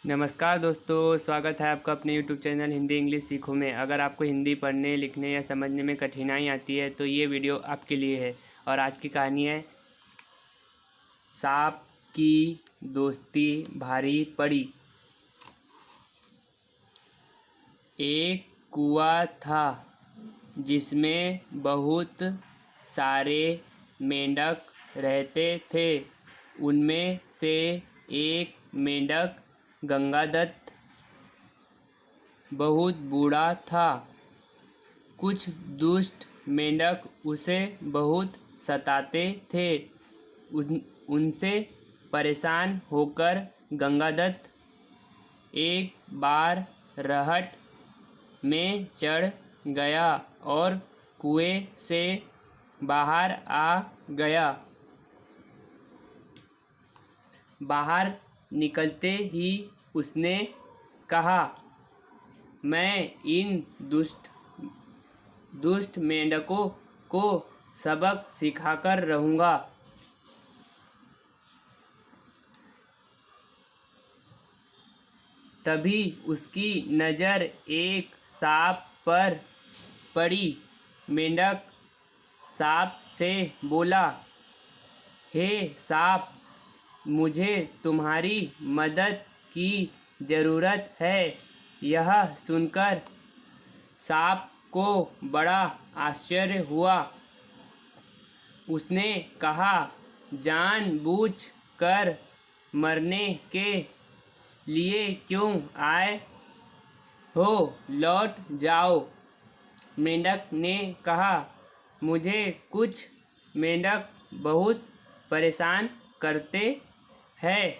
नमस्कार दोस्तों, स्वागत है आपका अपने यूट्यूब चैनल हिंदी इंग्लिश सीखो में। अगर आपको हिंदी पढ़ने लिखने या समझने में कठिनाई आती है तो ये वीडियो आपके लिए है। और आज की कहानी है सांप की दोस्ती भारी पड़ी। एक कुआं था जिसमें बहुत सारे मेंढक रहते थे। उनमें से एक मेंढक गंगादत्त बहुत बूढ़ा था। कुछ दुष्ट मेंढक उसे बहुत सताते थे। उनसे परेशान होकर गंगादत्त एक बार रहट में चढ़ गया और कुएं से बाहर आ गया। बाहर निकलते ही उसने कहा, मैं इन दुष्ट मेंढकों को सबक सिखाकर रहूँगा। तभी उसकी नज़र एक सांप पर पड़ी। मेंढक सांप से बोला, हे सांप, मुझे तुम्हारी मदद की ज़रूरत है। यह सुनकर सांप को बड़ा आश्चर्य हुआ। उसने कहा, जानबूझ कर मरने के लिए क्यों आए हो? लौट जाओ। मेंढक ने कहा, मुझे कुछ मेंढक बहुत परेशान करते हैं,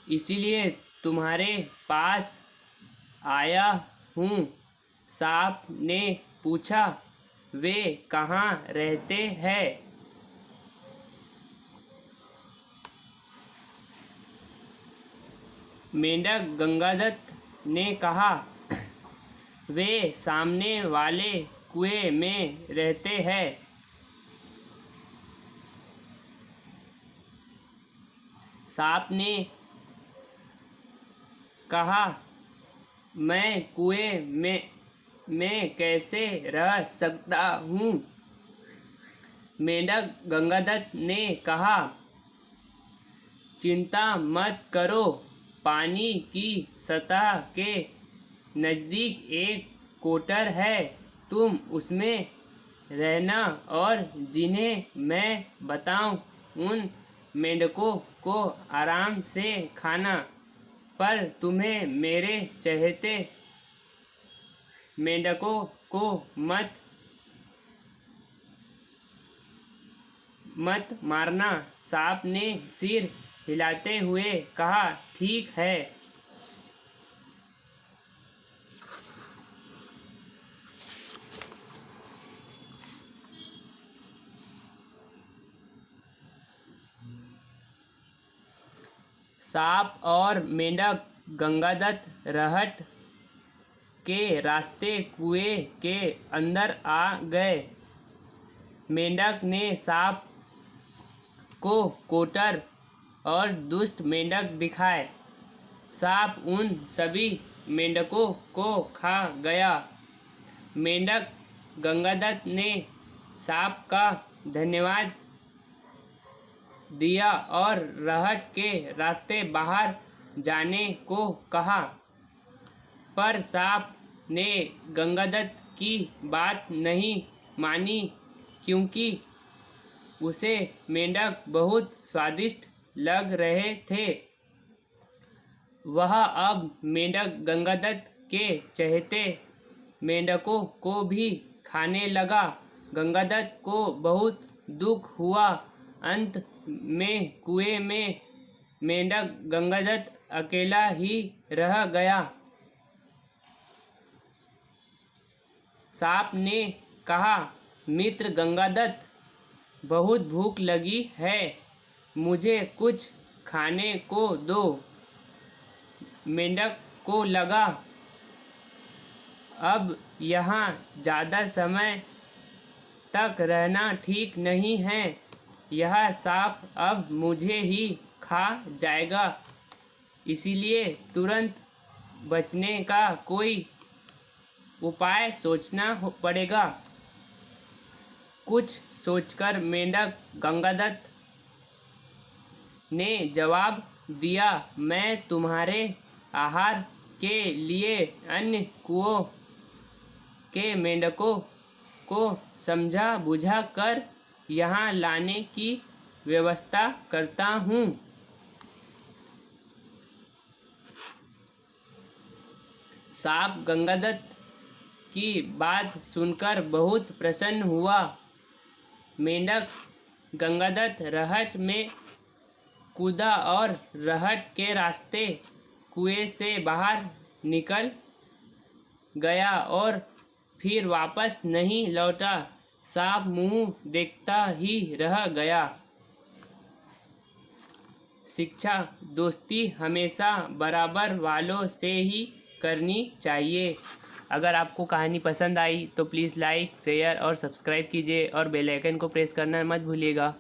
इसीलिए तुम्हारे पास आया हूँ। सांप ने पूछा, वे कहाँ रहते हैं? मेंढक गंगादत्त ने कहा, वे सामने वाले कुएं में रहते हैं। सांप ने कहा, मैं कुएं में कैसे रह सकता हूँ? मेंढक गंगादत्त ने कहा, चिंता मत करो, पानी की सतह के नज़दीक एक कोटर है, तुम उसमें रहना और जिन्हें मैं बताऊं उन मेंढकों को आराम से खाना। पर तुम्हें मेरे चहेते मेंढकों को मत मारना। सांप ने सिर हिलाते हुए कहा, ठीक है। सांप और मेंढक गंगादत्त रहट के रास्ते कुएं के अंदर आ गए। मेंढक ने सांप को कोटर और दुष्ट मेंढक दिखाए। सांप उन सभी मेंढकों को खा गया। मेंढक गंगादत्त ने सांप का धन्यवाद दिया और रहट के रास्ते बाहर जाने को कहा। पर सांप ने गंगादत्त की बात नहीं मानी, क्योंकि उसे मेंढक बहुत स्वादिष्ट लग रहे थे। वह अब मेंढक गंगादत्त के चहेते मेंढकों को भी खाने लगा। गंगादत्त को बहुत दुख हुआ। अंत में कुएं में मेंढक गंगादत्त अकेला ही रह गया। सांप ने कहा, मित्र गंगादत्त, बहुत भूख लगी है, मुझे कुछ खाने को दो। मेंढक को लगा, अब यहाँ ज़्यादा समय तक रहना ठीक नहीं है। यह सांप अब मुझे ही खा जाएगा। इसीलिए तुरंत बचने का कोई उपाय सोचना पड़ेगा। कुछ सोचकर मेंढक गंगादत्त ने जवाब दिया, मैं तुम्हारे आहार के लिए अन्य कुओं के मेंढकों को समझा बुझा कर यहाँ लाने की व्यवस्था करता हूँ। सांप गंगादत्त की बात सुनकर बहुत प्रसन्न हुआ। मेंढक गंगादत्त रहट में कूदा और रहट के रास्ते कुएं से बाहर निकल गया और फिर वापस नहीं लौटा। सांप मुंह देखता ही रह गया। शिक्षा: दोस्ती हमेशा बराबर वालों से ही करनी चाहिए। अगर आपको कहानी पसंद आई तो प्लीज़ लाइक, शेयर और सब्सक्राइब कीजिए और बेल आइकन को प्रेस करना मत भूलिएगा।